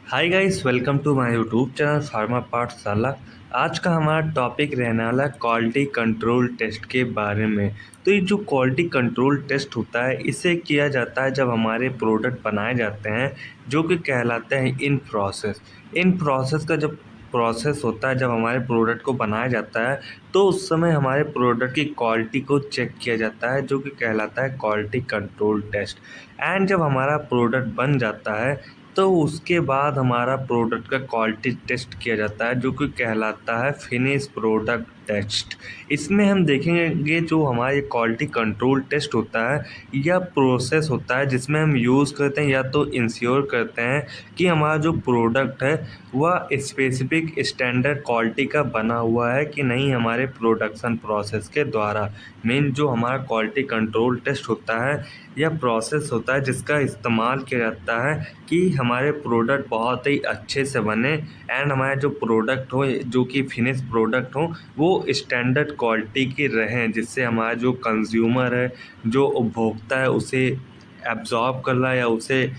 Hi guys, welcome to my YouTube channel Pharma Pathshala. आज का हमारा टॉपिक रहने वाला है क्वालिटी कंट्रोल टेस्ट के बारे में। तो ये जो क्वालिटी कंट्रोल टेस्ट होता है इसे किया जाता है जब हमारे प्रोडक्ट बनाए जाते हैं, जो कि कहलाते हैं इन प्रोसेस। इन प्रोसेस का जब प्रोसेस होता है, जब हमारे प्रोडक्ट को बनाया जाता है, तो उस समय हमारे प्रोडक्ट की क्वालिटी को चेक किया जाता है, जो कि कहलाता है क्वालिटी कंट्रोल टेस्ट। एंड जब हमारा प्रोडक्ट बन जाता है, तो उसके बाद हमारा प्रोडक्ट का क्वालिटी टेस्ट किया जाता है, जो कि कहलाता है फिनिश प्रोडक्ट टेस्ट। इसमें हम देखेंगे जो हमारा क्वालिटी कंट्रोल टेस्ट होता है या प्रोसेस होता है, जिसमें हम यूज़ करते हैं या तो इंश्योर करते हैं कि हमारा जो प्रोडक्ट है वह स्पेसिफिक स्टैंडर्ड क्वालिटी का बना हुआ है कि नहीं हमारे प्रोडक्शन प्रोसेस के द्वारा। मेन जो हमारा क्वालिटी कंट्रोल टेस्ट होता है या प्रोसेस होता है, जिसका इस्तेमाल किया जाता है कि हमारे प्रोडक्ट बहुत ही अच्छे से बने एंड हमारा जो प्रोडक्ट हो, जो कि फिनिश प्रोडक्ट हो, वो स्टैंडर्ड क्वालिटी के रहें, जिससे हमारा जो कंज्यूमर है, जो उपभोक्ता है, उसे एब्जॉर्ब कर रहा है या उसे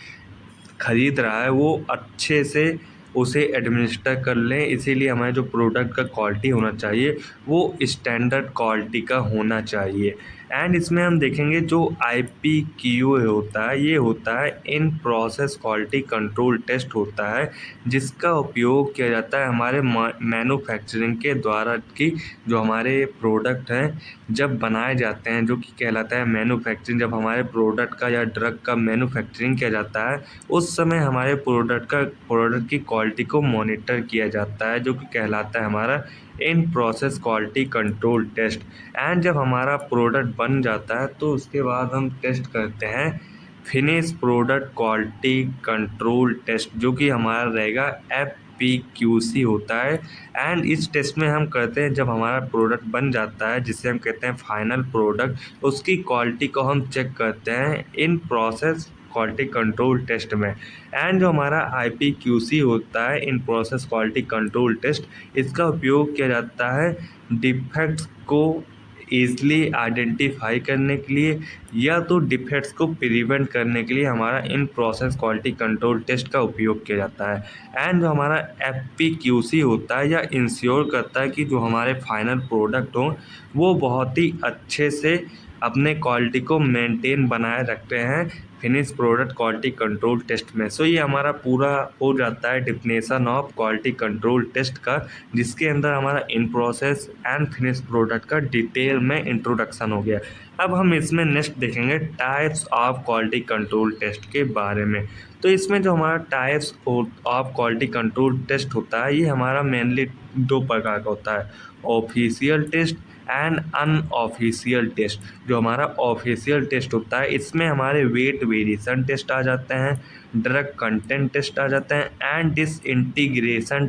खरीद रहा है, वो अच्छे से उसे एडमिनिस्टर कर लें। इसीलिए हमारे जो प्रोडक्ट का क्वालिटी होना चाहिए वो स्टैंडर्ड क्वालिटी का होना चाहिए। एंड इसमें हम देखेंगे जो IPQA होता है, ये होता है in process quality control test होता है, जिसका उपयोग किया जाता है हमारे मैन्युफैक्चरिंग के द्वारा कि जो हमारे प्रोडक्ट हैं जब बनाए जाते हैं, जो कि कहलाता है मैन्युफैक्चरिंग। जब हमारे प्रोडक्ट का या ड्रग का मैन्युफैक्चरिंग किया जाता है, उस समय हमारे प्रोडक्ट की क्वालिटी को मॉनिटर किया जाता है, जो कि कहलाता है हमारा in process quality control test. And जब हमारा प्रोडक्ट बन जाता है, तो उसके बाद हम टेस्ट करते हैं finish product quality control test, जो कि हमारा रहेगा FPQC होता है। एंड इस टेस्ट में हम करते हैं जब हमारा प्रोडक्ट बन जाता है, जिसे हम कहते हैं फाइनल प्रोडक्ट, उसकी क्वालिटी को हम चेक करते हैं in process quality control test में। एंड जो हमारा IPQC होता है in process quality control test, इसका उपयोग किया जाता है डिफेक्ट्स को ईज़िली आइडेंटिफाई करने के लिए या तो डिफेक्ट्स को प्रिवेंट करने के लिए हमारा in process quality control test का उपयोग किया जाता है। एंड जो हमारा FPQC होता है या इंश्योर करता है कि जो हमारे फाइनल प्रोडक्ट हों वो बहुत ही अच्छे से अपने क्वालिटी को मेंटेन बनाए रखते हैं finish product quality control test में। सो ये हमारा पूरा हो जाता है definition of quality control test का, जिसके अंदर हमारा in process and finish product का डिटेल में इंट्रोडक्शन हो गया। अब हम इसमें नेक्स्ट देखेंगे types of quality control test के बारे में। तो इसमें जो हमारा types of quality control test होता है, ये हमारा मेनली दो प्रकार का होता है, official test and unofficial test. जो हमारा ऑफिशियल टेस्ट होता है, इसमें हमारे वेट वेरिएशन टेस्ट आ जाते हैं, ड्रग कंटेंट टेस्ट आ जाते हैं एंड डिसइंटीग्रेशन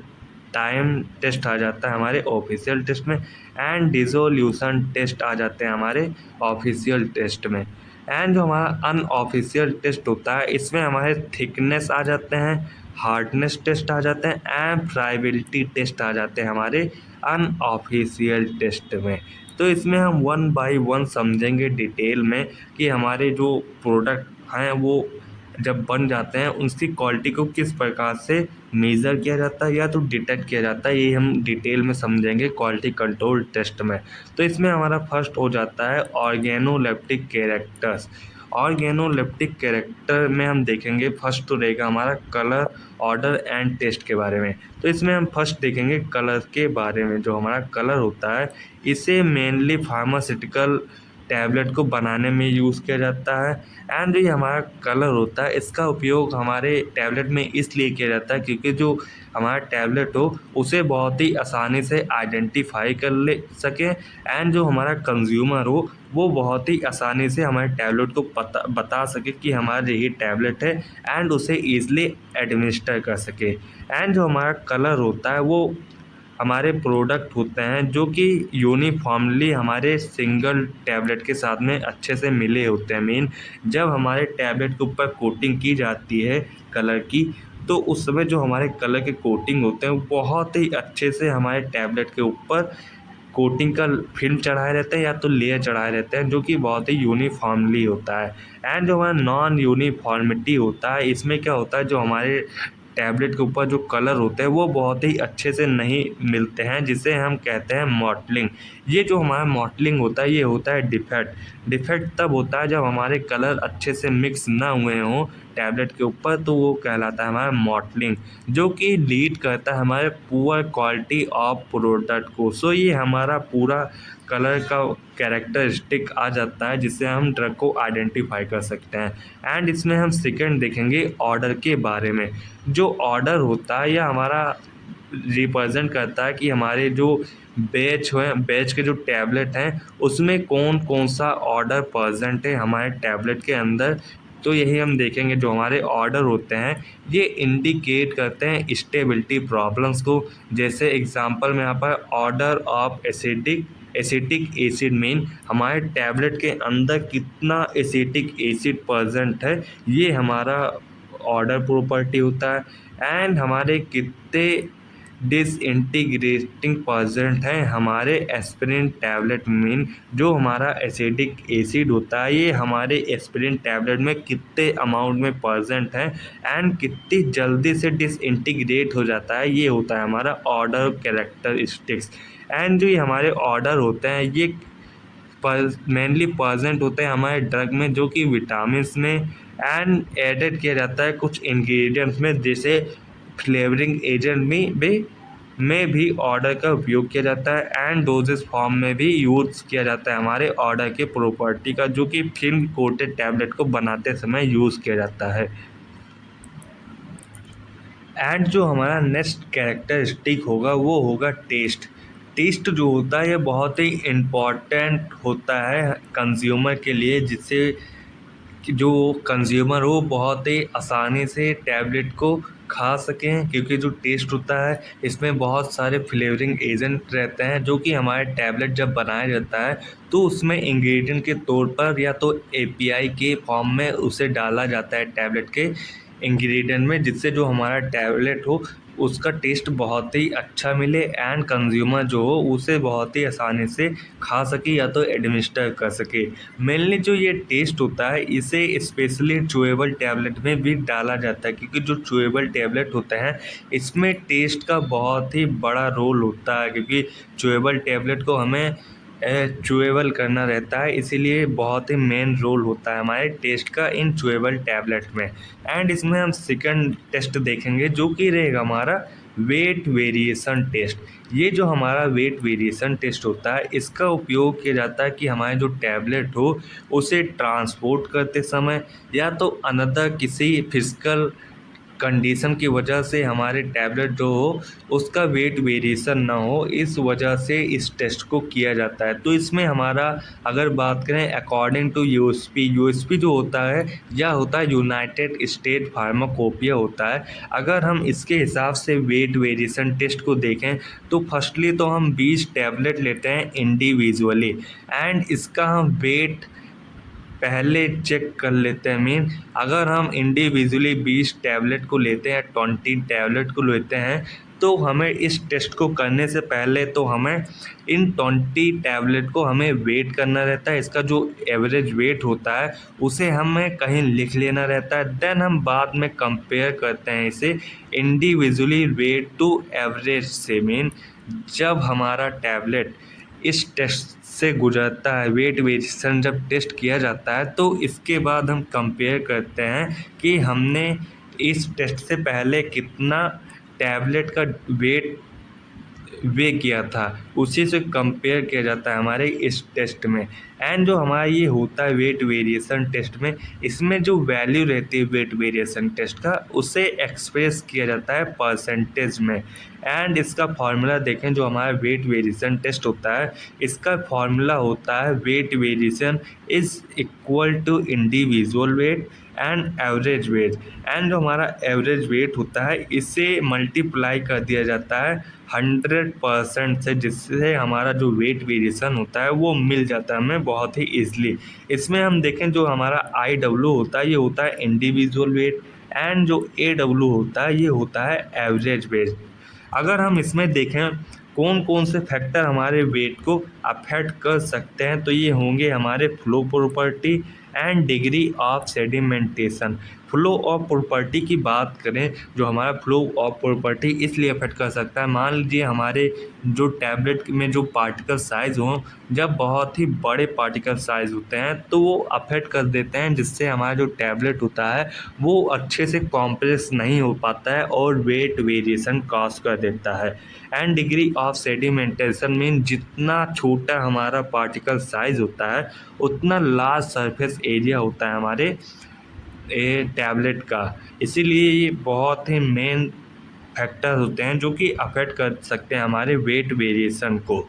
टाइम टेस्ट आ जाता है हमारे ऑफिशियल टेस्ट में, एंड डिसोल्यूशन टेस्ट आ जाते हैं हमारे ऑफिशियल टेस्ट में। एंड जो हमारा अनऑफिशियल टेस्ट होता है, इसमें हमारे थिकनेस आ जाते हैं, हार्डनेस टेस्ट आ जाते हैं एंड फ्राइबिलिटी टेस्ट आ जाते हैं हमारे अनऑफिशियल टेस्ट में। तो इसमें हम वन बाय वन समझेंगे डिटेल में कि हमारे जो प्रोडक्ट हैं वो जब बन जाते हैं उसकी क्वालिटी को किस प्रकार से मेज़र किया जाता है या तो डिटेक्ट किया जाता है, ये हम डिटेल में समझेंगे क्वालिटी कंट्रोल टेस्ट में। तो इसमें हमारा फर्स्ट हो जाता है ऑर्गेनोलेप्टिक कैरेक्टर्स। ऑर्गेनोलेप्टिक कैरेक्टर में हम देखेंगे फर्स्ट तो रहेगा हमारा कलर, ऑर्डर एंड टेस्ट के बारे में। तो इसमें हम फर्स्ट देखेंगे कलर के बारे में। जो हमारा कलर होता है, इसे मेनली फार्मास्यूटिकल टैबलेट को बनाने में यूज़ किया जाता है। एंड ये हमारा कलर होता है, इसका उपयोग हमारे टैबलेट में इसलिए किया जाता है क्योंकि जो हमारा टैबलेट हो उसे बहुत ही आसानी से आइडेंटिफाई कर ले सके, एंड जो हमारा कंज्यूमर हो वो बहुत ही आसानी से हमारे टैबलेट को बता सके कि हमारा यही टैबलेट है, एंड उसे ईज़िली एडमिनिस्टर कर सके। एंड जो हमारा कलर होता है वो हमारे प्रोडक्ट होते हैं जो कि यूनिफॉर्मली हमारे सिंगल टैबलेट के साथ में अच्छे से मिले होते हैं। मीन जब हमारे टैबलेट के ऊपर कोटिंग की जाती है कलर की, तो उस समय जो हमारे कलर के कोटिंग होते हैं वो बहुत ही अच्छे से हमारे टैबलेट के ऊपर कोटिंग का फिल्म चढ़ाए रहते हैं या तो लेयर चढ़ाए रहते हैं, जो कि बहुत ही यूनिफॉर्मली होता है। एंड जो हमारा नॉन यूनिफॉर्मिटी होता है, इसमें क्या होता है जो हमारे टैबलेट के ऊपर जो कलर होते हैं वो बहुत ही अच्छे से नहीं मिलते हैं, जिसे हम कहते हैं मॉटलिंग। ये जो हमारा मॉटलिंग होता है ये होता है डिफेक्ट। डिफेक्ट तब होता है जब हमारे कलर अच्छे से मिक्स ना हुए हों टैबलेट के ऊपर, तो वो कहलाता है हमारा मॉटलिंग, जो कि लीड करता है हमारे पुअर क्वालिटी ऑफ प्रोडक्ट को। सो ये हमारा पूरा कलर का कैरेक्टरिस्टिक आ जाता है जिससे हम ड्रग को आइडेंटिफाई कर सकते हैं। एंड इसमें हम सेकंड देखेंगे ऑर्डर के बारे में। जो ऑर्डर होता है यह हमारा रिप्रेजेंट करता है कि हमारे जो बैच के जो टैबलेट हैं उसमें कौन कौन सा ऑर्डर प्रेजेंट है हमारे टैबलेट के अंदर। तो यही हम देखेंगे जो हमारे ऑर्डर होते हैं ये इंडिकेट करते हैं स्टेबिलिटी प्रॉब्लम्स को। जैसे एग्जांपल में यहाँ पर order of acetic acid mean हमारे टैबलेट के अंदर कितना एसिटिक एसिड प्रेजेंट है, ये हमारा ऑर्डर प्रॉपर्टी होता है। एंड हमारे कितने डिसइंटीग्रेटिंग प्रेजेंट हैं हमारे एस्पिरिन टैबलेट मीन जो हमारा एसिडिक एसिड होता है ये हमारे एस्पिरिन टैबलेट में कितने अमाउंट में प्रेजेंट है एंड कितनी जल्दी से डिसइंटीग्रेट हो जाता है, ये होता है हमारा ऑर्डर कैरेक्टरिस्टिक्स। एंड जो ये हमारे ऑर्डर होते हैं ये मेनली प्रेजेंट होते हैं हमारे ड्रग में, जो कि विटामिन में एंड एडेड किया जाता है कुछ इंग्रेडिएंट्स में, जैसे फ्लेवरिंग एजेंट में भी ऑर्डर का उपयोग किया जाता है एंड डोजेस फॉर्म में भी यूज़ किया जाता है हमारे ऑर्डर के प्रॉपर्टी का, जो कि फिल्म कोटेड टैबलेट को बनाते समय यूज़ किया जाता है। एंड जो हमारा नेक्स्ट कैरेक्टरिस्टिक होगा वो होगा टेस्ट। टेस्ट जो होता है ये बहुत ही इम्पॉर्टेंट होता है कंज्यूमर के लिए, जिससे कि जो कंज्यूमर हो बहुत ही आसानी से टैबलेट को खा सकें, क्योंकि जो टेस्ट होता है इसमें बहुत सारे फ्लेवरिंग एजेंट रहते हैं, जो कि हमारे टैबलेट जब बनाया जाता है तो उसमें इंग्रेडिएंट के तौर पर या तो एपीआई के फॉर्म में उसे डाला जाता है टैबलेट के इंग्रेडिएंट में, जिससे जो हमारा टैबलेट हो उसका टेस्ट बहुत ही अच्छा मिले एंड कंज्यूमर जो हो उसे बहुत ही आसानी से खा सके या तो एडमिनिस्टर कर सके। मेनली जो ये टेस्ट होता है इसे स्पेशली चूएबल टैबलेट में भी डाला जाता है, क्योंकि जो चूएबल टैबलेट होते हैं इसमें टेस्ट का बहुत ही बड़ा रोल होता है, क्योंकि चूएबल टैबलेट को हमें चूएबल करना रहता है, इसीलिए बहुत ही मेन रोल होता है हमारे टेस्ट का इन चूएबल टैबलेट में। एंड इसमें हम सेकंड टेस्ट देखेंगे जो कि रहेगा हमारा वेट वेरिएशन टेस्ट। ये जो हमारा वेट वेरिएशन टेस्ट होता है इसका उपयोग किया जाता है कि हमारे जो टैबलेट हो उसे ट्रांसपोर्ट करते समय या तो अनदर किसी फिजिकल कंडीशन की वजह से हमारे टैबलेट जो हो उसका वेट वेरिएशन ना हो, इस वजह से इस टेस्ट को किया जाता है। तो इसमें हमारा अगर बात करें अकॉर्डिंग टू यूएसपी जो होता है यह होता है यूनाइटेड स्टेट फार्माकोपिया होता है। अगर हम इसके हिसाब से वेट वेरिएशन टेस्ट को देखें तो फर्स्टली तो हम 20 टैबलेट लेते हैं इंडिविजुअली एंड इसका हम वेट पहले चेक कर लेते हैं। मीन अगर हम इंडिविजुअली 20 टैबलेट को लेते हैं 20 टैबलेट को लेते हैं तो हमें इस टेस्ट को करने से पहले तो हमें इन 20 टैबलेट को हमें वेट करना रहता है। इसका जो एवरेज वेट होता है उसे हमें कहीं लिख लेना रहता है, देन हम बाद में कंपेयर करते हैं इसे इंडिविजुअली वेट टू एवरेज से। मीन जब हमारा टैबलेट इस टेस्ट से गुजरता है, वेट वेरिएशन जब टेस्ट किया जाता है तो इसके बाद हम कंपेयर करते हैं कि हमने इस टेस्ट से पहले कितना टैबलेट का वेट किया था, उसी से कंपेयर किया जाता है हमारे इस टेस्ट में। एंड जो हमारा ये होता है वेट वेरिएशन टेस्ट में, इसमें जो वैल्यू रहती है वेट वेरिएशन टेस्ट का उसे एक्सप्रेस किया जाता है परसेंटेज में। एंड इसका फार्मूला देखें, जो हमारा वेट वेरिएशन टेस्ट होता है इसका फार्मूला होता है weight variation is equal to individual weight and average weight. And जो हमारा एवरेज वेट होता है इसे मल्टीप्लाई कर दिया जाता है 100% से, जिससे हमारा जो वेट वेरिएशन होता है वो मिल जाता है हमें बहुत ही ईजिली। इसमें हम देखें जो हमारा IW होता है ये होता है इंडिविजुअल वेट एंड जो AW होता है ये होता है एवरेज वेट। अगर हम इसमें देखें कौन कौन से फैक्टर हमारे वेट को अफेक्ट कर सकते हैं तो ये होंगे हमारे flow property and degree of sedimentation. Flow of property की बात करें, जो हमारा फ्लो ऑफ प्रॉपर्टी इसलिए अफेक्ट कर सकता है, मान लीजिए हमारे जो टैबलेट में जो पार्टिकल साइज़ हों, जब बहुत ही बड़े पार्टिकल साइज़ होते हैं तो वो अफेक्ट कर देते हैं, जिससे हमारा जो टैबलेट होता है वो अच्छे से कॉम्प्रेस नहीं हो पाता है और वेट वेरिएशन कॉज कर देता है। And degree of sedimentation mean जितना छोटा हमारा पार्टिकल साइज़ होता है उतना लार्ज सरफेस एरिया होता है हमारे टैबलेट का। इसीलिए ये बहुत ही मेन फैक्टर होते हैं जो कि अफेक्ट कर सकते हैं हमारे वेट वेरिएशन को।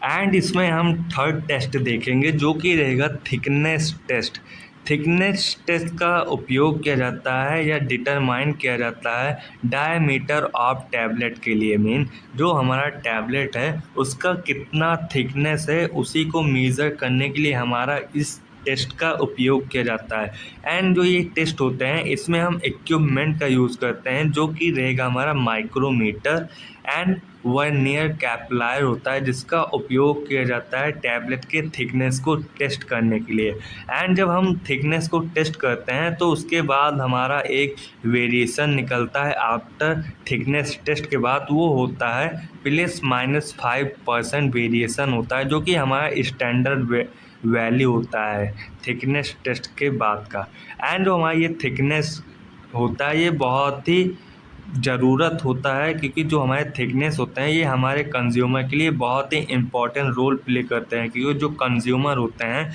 एंड इसमें हम थर्ड टेस्ट देखेंगे जो कि रहेगा थिकनेस टेस्ट। थिकनेस टेस्ट का उपयोग किया जाता है या डिटरमाइन किया जाता है डायमीटर ऑफ टैबलेट के लिए। मीन जो हमारा टैबलेट है उसका कितना थिकनेस है उसी को मेज़र करने के लिए हमारा इस टेस्ट का उपयोग किया जाता है। एंड जो ये टेस्ट होते हैं इसमें हम इक्विपमेंट का यूज़ करते हैं जो कि रहेगा हमारा माइक्रोमीटर एंड वर्नियर कैपिलर होता है, जिसका उपयोग किया जाता है टैबलेट के थिकनेस को टेस्ट करने के लिए। एंड जब हम थिकनेस को टेस्ट करते हैं तो उसके बाद हमारा एक वेरिएशन निकलता है आफ्टर थिकनेस टेस्ट के बाद, वो होता है ±5% वेरिएशन होता है, जो कि हमारा स्टैंडर्ड वैल्यू होता है थिकनेस टेस्ट के बाद का। एंड जो हमारा ये थिकनेस होता है ये बहुत ही ज़रूरत होता है, क्योंकि जो हमारे थिकनेस होते हैं ये हमारे कंज्यूमर के लिए बहुत ही इम्पोर्टेंट रोल प्ले करते हैं, क्योंकि जो कंज्यूमर होते हैं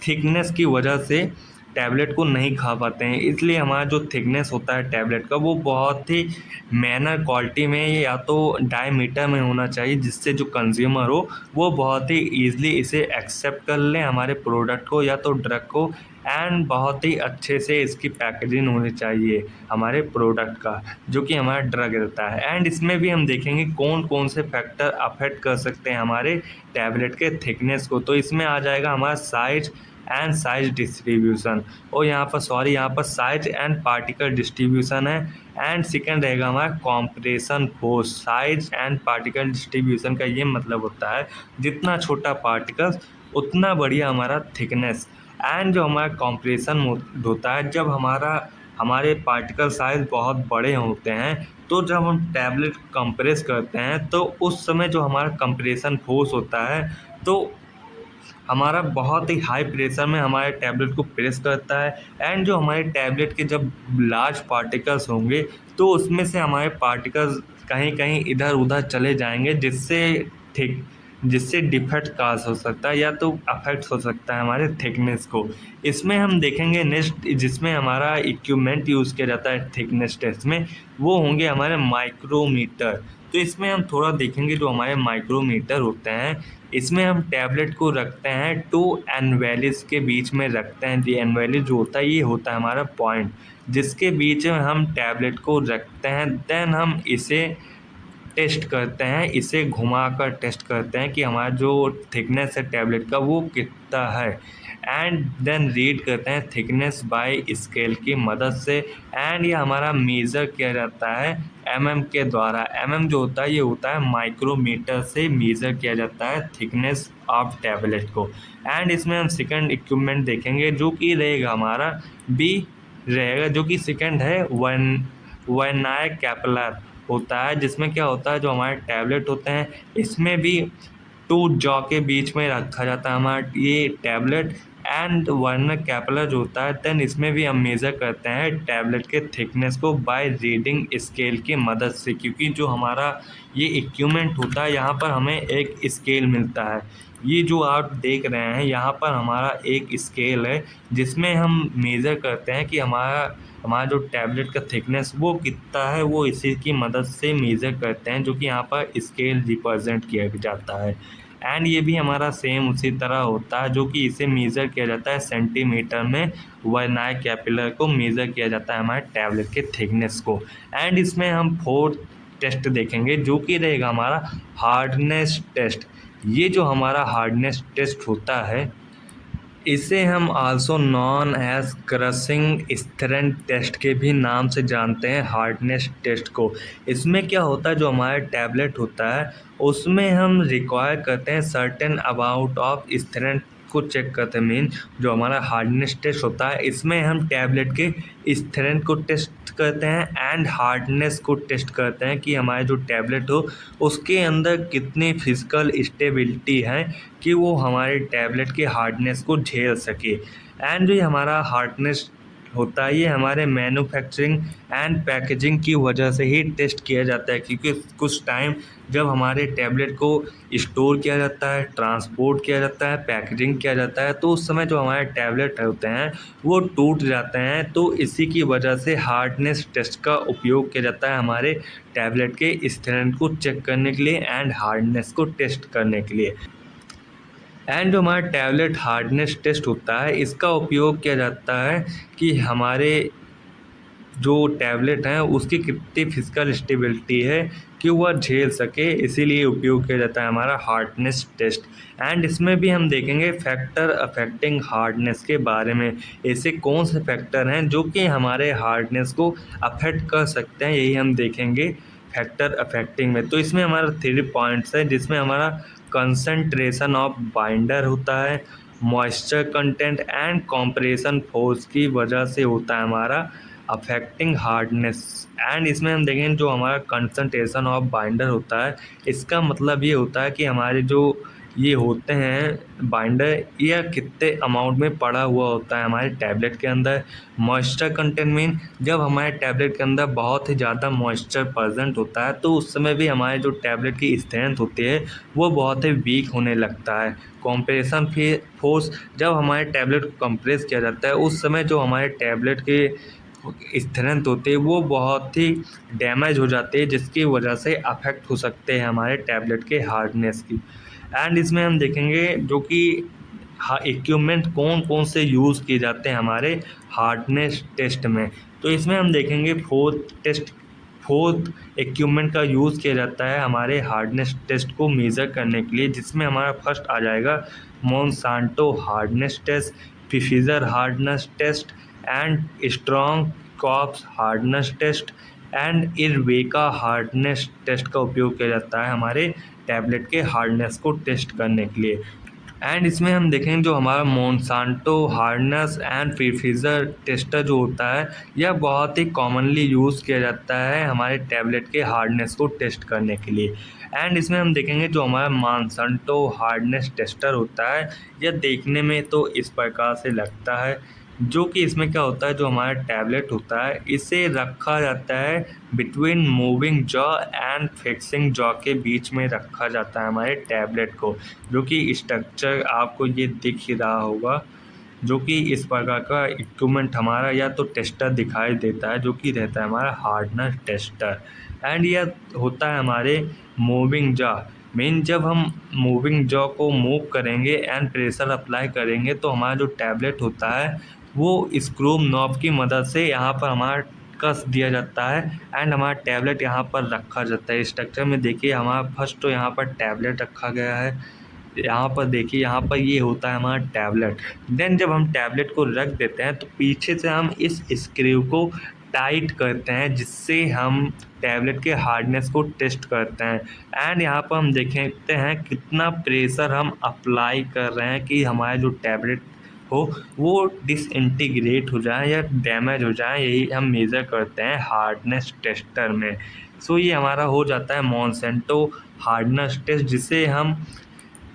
थिकनेस की वजह से टैबलेट को नहीं खा पाते हैं। इसलिए हमारा जो थिकनेस होता है टैबलेट का वो बहुत ही मैनर क्वालिटी में या तो डायमीटर में होना चाहिए, जिससे जो कंज्यूमर हो वो बहुत ही ईज़िली इसे एक्सेप्ट कर लें हमारे प्रोडक्ट को या तो ड्रग को। एंड बहुत ही अच्छे से इसकी पैकेजिंग होनी चाहिए हमारे प्रोडक्ट का, जो कि हमारा ड्रग रहता है। एंड इसमें भी हम देखेंगे कौन कौन से फैक्टर अफेक्ट कर सकते हैं हमारे टैबलेट के थिकनेस को। तो इसमें आ जाएगा हमारा साइज एंड साइज डिस्ट्रीब्यूशन, और यहाँ पर साइज एंड पार्टिकल डिस्ट्रीब्यूशन है। एंड सेकेंड रहेगा हमारा compression force. Size and particle distribution का ये मतलब होता है जितना छोटा पार्टिकल्स उतना बढ़िया हमारा थिकनेस। एंड जो हमारा कॉम्प्रेशन होता है, जब हमारे पार्टिकल साइज बहुत बड़े होते हैं तो जब हम टैबलेट कंप्रेस करते हैं तो उस समय जो हमारा कंप्रेशन फोर्स होता है तो हमारा बहुत ही हाई प्रेशर में हमारे टैबलेट को प्रेस करता है। एंड जो हमारे टैबलेट के जब लार्ज पार्टिकल्स होंगे तो उसमें से हमारे पार्टिकल्स कहीं कहीं इधर उधर चले जाएंगे, जिससे डिफेक्ट काज हो सकता है या तो अफेक्ट हो सकता है हमारे थिकनेस को। इसमें हम देखेंगे नेक्स्ट जिसमें हमारा इक्विपमेंट यूज़ किया जाता है थिकनेस टेस्ट में, वो होंगे हमारे माइक्रोमीटर। तो इसमें हम थोड़ा देखेंगे जो हमारे माइक्रोमीटर होते हैं इसमें हम टैबलेट को रखते हैं टू एनवेलिस के बीच में रखते हैं। जी एनवेलिस जो होता है ये होता है हमारा पॉइंट जिसके बीच में हम टैबलेट को रखते हैं। देन हम इसे टेस्ट करते हैं, इसे घुमाकर टेस्ट करते हैं कि हमारा जो थिकनेस है टैबलेट का वो कितना है। एंड देन रीड करते हैं थिकनेस बाय स्केल की मदद से। एंड ये हमारा मेज़र किया जाता है के द्वारा। जो होता है ये होता है माइक्रोमीटर से मेज़र किया जाता है थिकनेस ऑफ टैबलेट को। एंड इसमें हम सेकंड इक्विपमेंट देखेंगे जो कि रहेगा हमारा बी रहेगा, जो कि सेकंड है वर्नायर कैपिलर होता है, जिसमें क्या होता है जो हमारे टैबलेट होते हैं इसमें भी टू जॉ के बीच में रखा जाता है हमारा ये टैबलेट। एंड वर्नर कैपिलर जो होता है देन इसमें भी हम मेज़र करते हैं टैबलेट के थिकनेस को बाय रीडिंग स्केल की मदद से, क्योंकि जो हमारा ये इक्विपमेंट होता है यहाँ पर हमें एक स्केल मिलता है। ये जो आप देख रहे हैं यहाँ पर हमारा एक स्केल है जिसमें हम मेज़र करते हैं कि हमारा जो टैबलेट का थिकनेस वो कितना है, वो इसी की मदद से मेज़र करते हैं, जो कि यहाँ पर स्केल रिप्रेजेंट किया जाता है। एंड ये भी हमारा सेम उसी तरह होता है, जो कि इसे मेज़र किया जाता है सेंटीमीटर में। वर्नायर कैपिलर को मेज़र किया जाता है हमारे टैबलेट के थिकनेस को। एंड इसमें हम फोर्थ टेस्ट देखेंगे जो कि रहेगा हमारा हार्डनेस टेस्ट। ये जो हमारा हार्डनेस टेस्ट होता है इसे हम also known as crushing strength test के भी नाम से जानते हैं हार्डनेस टेस्ट को। इसमें क्या होता है जो हमारा टैबलेट होता है उसमें हम रिक्वायर करते हैं सर्टेन अमाउंट ऑफ स्ट्रेंथ को चेक करते हैं, मेन जो हमारा हार्डनेस टेस्ट होता है, इसमें हम टैबलेट के स्ट्रेंथ को टेस्ट करते हैं एंड हार्डनेस को टेस्ट करते हैं कि हमारे जो टैबलेट हो उसके अंदर कितनी फिजिकल स्टेबिलिटी है कि वो हमारे टैबलेट के हार्डनेस को झेल सके। एंड जो हमारा हार्डनेस होता है ये हमारे मैन्युफैक्चरिंग एंड पैकेजिंग की वजह से ही टेस्ट किया जाता है, क्योंकि कुछ टाइम जब हमारे टैबलेट को स्टोर किया जाता है, ट्रांसपोर्ट किया जाता है, पैकेजिंग किया जाता है, तो उस समय जो हमारे टैबलेट होते हैं वो टूट जाते हैं। तो इसी की वजह से हार्डनेस टेस्ट का उपयोग किया जाता है हमारे टैबलेट के स्ट्रेंथ को चेक करने के लिए एंड हार्डनेस को टेस्ट करने के लिए। एंड जो हमारा टैबलेट हार्डनेस टेस्ट होता है इसका उपयोग किया जाता है कि हमारे जो टैबलेट हैं उसकी कितनी फिजिकल स्टेबिलिटी है कि वह झेल सके, इसीलिए उपयोग किया जाता है हमारा हार्डनेस टेस्ट। एंड इसमें भी हम देखेंगे फैक्टर अफेक्टिंग हार्डनेस के बारे में, ऐसे कौन से फैक्टर हैं जो कि हमारे हार्डनेस को अफेक्ट कर सकते हैं, यही हम देखेंगे फैक्टर अफेक्टिंग में। तो इसमें हमारा 3 पॉइंट्स हैं, जिसमें हमारा कंसंट्रेशन ऑफ बाइंडर होता है, moisture content and compression force की वजह से होता है हमारा अफेक्टिंग हार्डनेस। एंड इसमें हम देखें जो हमारा कंसंट्रेशन ऑफ बाइंडर होता है, इसका मतलब ये होता है कि हमारे जो ये होते हैं बाइंडर, यह कितने अमाउंट में पड़ा हुआ होता है हमारे टैबलेट के अंदर। मॉइस्चर कंटेंट मीन जब हमारे टैबलेट के अंदर बहुत ही ज़्यादा मॉइस्चर प्रेजेंट होता है तो उस समय भी हमारे जो टैबलेट की स्ट्रेंथ होती है वो बहुत ही वीक होने लगता है। कंप्रेशन फोर्स जब हमारे टैबलेट को कंप्रेस किया जाता है उस समय जो हमारे टैबलेट के स्ट्रेंथ होते हैं वो बहुत ही डैमेज हो जाते हैं, जिसकी वजह से अफेक्ट हो सकते हैं हमारे टैबलेट के हार्डनेस की। एंड इसमें हम देखेंगे जो कि इक्विपमेंट कौन कौन से यूज़ किए जाते हैं हमारे हार्डनेस टेस्ट में। तो इसमें हम देखेंगे फोर्थ इक्विपमेंट का यूज़ किया जाता है हमारे हार्डनेस टेस्ट को मेज़र करने के लिए, जिसमें हमारा फर्स्ट आ जाएगा Monsanto hardness test, precision hardness test and Strong Cobb's hardness test and Erweka hardness test का उपयोग किया जाता है हमारे टैबलेट के हार्डनेस को टेस्ट करने के लिए। एंड इसमें हम देखेंगे जो हमारा मोनसांटो हार्डनेस एंड प्रिसिजन टेस्टर जो होता है यह बहुत ही कॉमनली यूज़ किया जाता है हमारे टैबलेट के हार्डनेस को टेस्ट करने के लिए। एंड इसमें हम देखेंगे जो हमारा मोनसांटो हार्डनेस टेस्टर होता है यह देखने में तो इस प्रकार से लगता है, जो कि इसमें क्या होता है जो हमारा टैबलेट होता है इसे रखा जाता है between moving jaw and fixing jaw के बीच में रखा जाता है हमारे टैबलेट को, जो कि स्ट्रक्चर आपको ये दिख ही रहा होगा, जो कि इस प्रकार का इक्विपमेंट हमारा या तो टेस्टर दिखाई देता है जो कि रहता है हमारा हार्डनेस टेस्टर। एंड यह होता है हमारे मूविंग जॉ मेन जब हम मूविंग जॉ को मूव करेंगे एंड प्रेशर अप्लाई करेंगे तो हमारा जो टैबलेट होता है वो स्क्रू नॉब की मदद से यहाँ पर हमारा कस दिया जाता है एंड हमारा टैबलेट यहाँ पर रखा जाता है। स्ट्रक्चर में देखिए हमारा फर्स्ट तो यहाँ पर टैबलेट रखा गया है, यहाँ पर देखिए यहाँ पर ये होता है हमारा टैबलेट। देन जब हम टैबलेट को रख देते हैं तो पीछे से हम इस स्क्रू को टाइट करते हैं, जिससे हम टैबलेट के हार्डनेस को टेस्ट करते हैं। एंड यहाँ पर हम देखते हैं कितना प्रेशर हम अप्लाई कर रहे हैं कि हमारा जो टैबलेट हो वो डिसइंटीग्रेट हो जाए या डैमेज हो जाए, यही हम मेज़र करते हैं हार्डनेस टेस्टर में। सो ये हमारा हो जाता है मोनसेंटो हार्डनेस टेस्ट, जिसे हम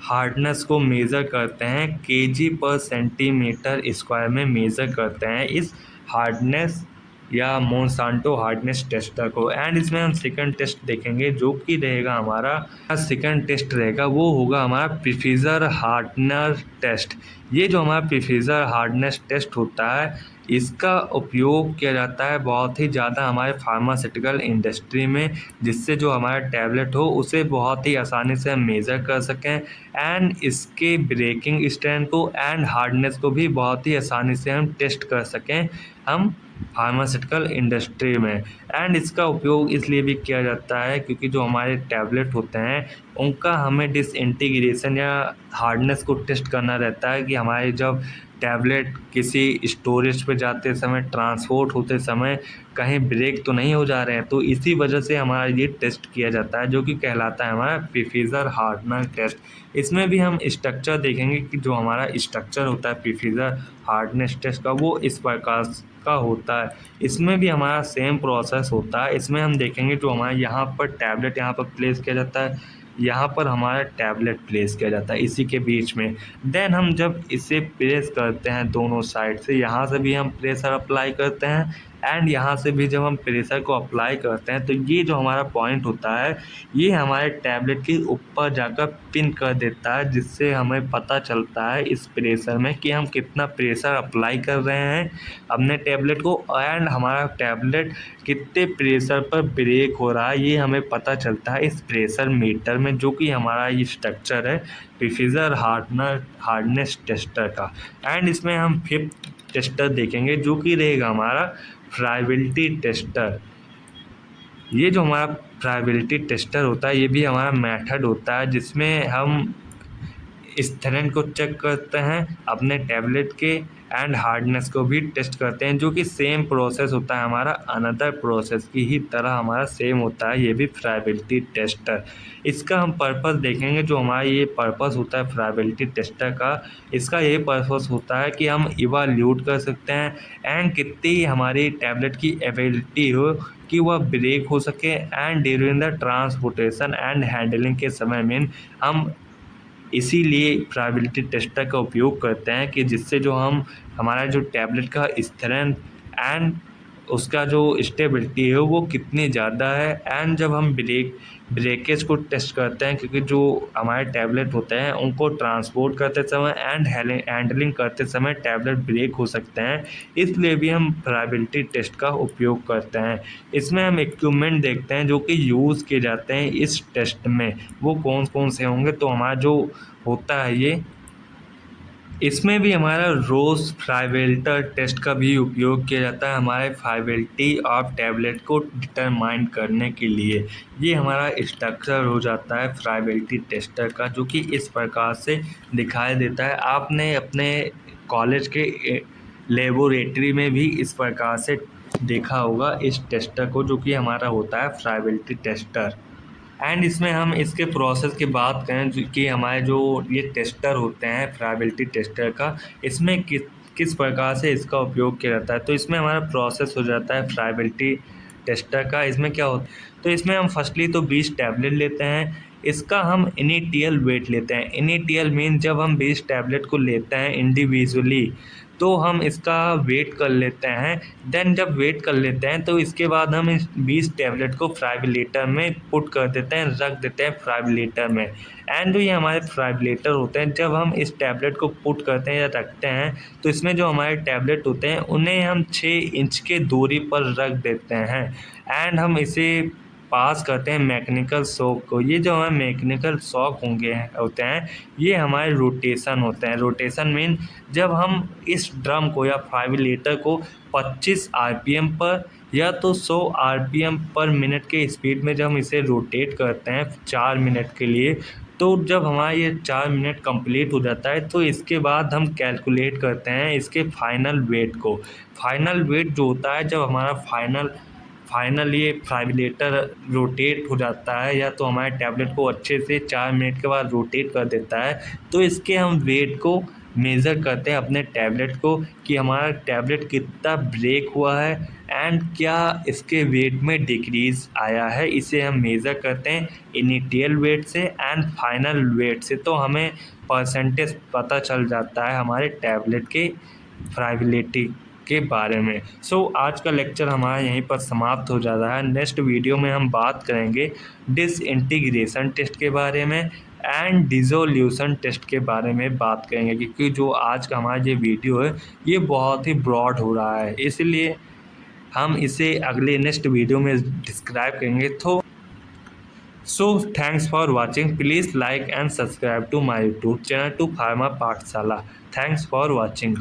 हार्डनेस को मेज़र करते हैं केजी पर सेंटीमीटर स्क्वायर में मेज़र करते हैं इस हार्डनेस या मोनसांटो हार्डनेस टेस्टर को। एंड इसमें हम सेकंड टेस्ट देखेंगे जो कि रहेगा हमारा सेकंड टेस्ट रहेगा वो होगा हमारा प्रिसिजन हार्डनेस टेस्ट। ये जो हमारा प्रिसिजन हार्डनेस टेस्ट होता है इसका उपयोग किया जाता है बहुत ही ज़्यादा हमारे फार्मास्यूटिकल इंडस्ट्री में, जिससे जो हमारा टैबलेट हो उसे बहुत ही आसानी से हम मेज़र कर सकें एंड इसके ब्रेकिंग स्ट्रेंथ को एंड हार्डनेस को भी बहुत ही आसानी से हम टेस्ट कर सकें हम फार्मास्यूटिकल इंडस्ट्री में। एंड इसका उपयोग इसलिए भी किया जाता है क्योंकि जो हमारे टैबलेट होते हैं उनका हमें डिसइंटीग्रेशन या हार्डनेस को टेस्ट करना रहता है कि हमारे जब टैबलेट किसी स्टोरेज पे जाते समय, ट्रांसपोर्ट होते समय कहीं ब्रेक तो नहीं हो जा रहे हैं। तो इसी वजह से हमारा ये टेस्ट किया जाता है, जो कि कहलाता है हमारा प्रीफिजर हार्डनर टेस्ट। इसमें भी हम स्ट्रक्चर देखेंगे कि जो हमारा स्ट्रक्चर होता है प्रीफिजर हार्डनेस टेस्ट का, वो इस प्रकार का होता है। इसमें भी हमारा सेम प्रोसेस होता है। इसमें हम देखेंगे जो हमारे यहाँ पर टैबलेट यहाँ पर प्लेस किया जाता है, यहाँ पर हमारा टैबलेट प्लेस किया जाता है इसी के बीच में। देन हम जब इसे प्रेस करते हैं दोनों साइड से, यहाँ से भी हम प्रेशर अप्लाई करते हैं एंड यहाँ से भी जब हम प्रेशर को अप्लाई करते हैं, तो ये जो हमारा पॉइंट होता है ये हमारे टैबलेट के ऊपर जाकर पिन कर देता है, जिससे हमें पता चलता है इस प्रेशर में कि हम कितना प्रेशर अप्लाई कर रहे हैं अपने टैबलेट को, एंड हमारा टैबलेट कितने प्रेशर पर ब्रेक हो रहा है ये हमें पता चलता है इस प्रेशर मीटर में, जो कि हमारा ये स्ट्रक्चर है प्रीफिजर हार्डनेस टेस्टर का। एंड इसमें हम फिफ्थ टेस्टर देखेंगे, जो कि रहेगा हमारा फ्राइबिलिटी टेस्टर। ये जो हमारा फ्राइबिलिटी टेस्टर होता है, ये भी हमारा मेथड होता है जिसमें हम स्ट्रेंथ को चेक करते हैं अपने टैबलेट के, एंड हार्डनेस को भी टेस्ट करते हैं, जो कि सेम प्रोसेस होता है हमारा अनदर प्रोसेस की ही तरह हमारा सेम होता है ये भी फ्राइबिलिटी टेस्टर। इसका हम पर्पस देखेंगे। जो हमारा ये पर्पस होता है फ्राइबिलिटी टेस्टर का, इसका ये पर्पस होता है कि हम इवैल्यूएट कर सकते हैं एंड कितनी हमारी टैबलेट की एबिलिटी हो कि वह ब्रेक हो सके, and during the transportation and handling के समय में हम इसीलिए फ्राइबिलिटी टेस्टर का उपयोग करते हैं कि जिससे जो हम हमारा जो टैबलेट का स्ट्रेंथ एंड उसका जो स्टेबिलिटी है वो कितनी ज़्यादा है। एंड जब हम ब्रेकेज को टेस्ट करते हैं, क्योंकि जो हमारे टैबलेट होते हैं उनको ट्रांसपोर्ट करते समय एंड हैंडलिंग करते समय टैबलेट ब्रेक हो सकते हैं, इसलिए भी हम फ्राइबिलिटी टेस्ट का उपयोग करते हैं। इसमें हम इक्विपमेंट देखते हैं जो कि यूज़ किए जाते हैं इस टेस्ट में, वो कौन कौन से होंगे। तो हमारा जो होता है ये, इसमें भी हमारा रोज फ्राइबिलिटी टेस्ट का भी उपयोग किया जाता है हमारे फ्राइबिलिटी ऑफ टैबलेट को डिटरमाइन करने के लिए। ये हमारा स्ट्रक्चर हो जाता है फ्राइबिलिटी टेस्टर का, जो कि इस प्रकार से दिखाई देता है। आपने अपने कॉलेज के लेबोरेटरी में भी इस प्रकार से देखा होगा इस टेस्टर को, जो कि हमारा होता है फ्राइबिलिटी टेस्टर। एंड इसमें हम इसके प्रोसेस की बात करें कि हमारे जो ये टेस्टर होते हैं फ्राइबिलिटी टेस्टर का, इसमें किस प्रकार से इसका उपयोग किया जाता है। तो इसमें हमारा प्रोसेस हो जाता है फ्राइबिलिटी टेस्टर का। इसमें क्या होता है, तो इसमें हम फर्स्टली तो 20 टैबलेट लेते हैं। इसका हम इनिशियल वेट लेते हैं। इनिशियल मीन जब हम 20 टैबलेट को लेते हैं इंडिविजुअली, तो हम इसका वेट कर लेते हैं। देन जब वेट कर लेते हैं तो इसके बाद हम इस 20 टैबलेट को फ्राइबिलेटर में पुट कर देते हैं, रख देते हैं फ्राइबिलेटर में। एंड जो ये हमारे फ्राइबिलेटर होते हैं, जब हम इस टैबलेट को पुट करते हैं या रखते हैं, तो इसमें जो हमारे टैबलेट होते हैं उन्हें हम 6 इंच के दूरी पर रख देते हैं एंड हम इसे पास करते हैं मैकेनिकल शॉक को। ये जो हमारे मैकेनिकल शॉक होते हैं ये हमारे रोटेशन होते हैं। रोटेशन मीन जब हम इस ड्रम को या फाइब्रिलेटर को 25 आरपीएम पर या तो 100 आरपीएम पर मिनट के स्पीड में जब हम इसे रोटेट करते हैं 4 मिनट के लिए, तो जब हमारा ये 4 मिनट कंप्लीट हो जाता है, तो इसके बाद हम कैलकुलेट करते हैं इसके फाइनल वेट को। फाइनल वेट जो होता है, जब हमारा फाइनल ये फाइब्रिलेटर रोटेट हो जाता है या तो हमारे टैबलेट को अच्छे से 4 मिनट के बाद रोटेट कर देता है, तो इसके हम वेट को मेज़र करते हैं अपने टैबलेट को कि हमारा टैबलेट कितना ब्रेक हुआ है एंड क्या इसके वेट में डिक्रीज़ आया है। इसे हम मेज़र करते हैं इनिशियल वेट से एंड फाइनल वेट से, तो हमें परसेंटेज पता चल जाता है हमारे टैबलेट के फ्राइबिलिटी के बारे में। आज का लेक्चर हमारा यहीं पर समाप्त हो जाता है। नेक्स्ट वीडियो में हम बात करेंगे डिसइंटीग्रेशन टेस्ट के बारे में एंड डिसोल्यूशन टेस्ट के बारे में बात करेंगे, क्योंकि जो आज का हमारा ये वीडियो है ये बहुत ही ब्रॉड हो रहा है, इसलिए हम इसे अगले नेक्स्ट वीडियो में डिस्क्राइब करेंगे। Thanks for watching. Please like and subscribe to my YouTube channel to pharma Pathshala. Thanks for watching.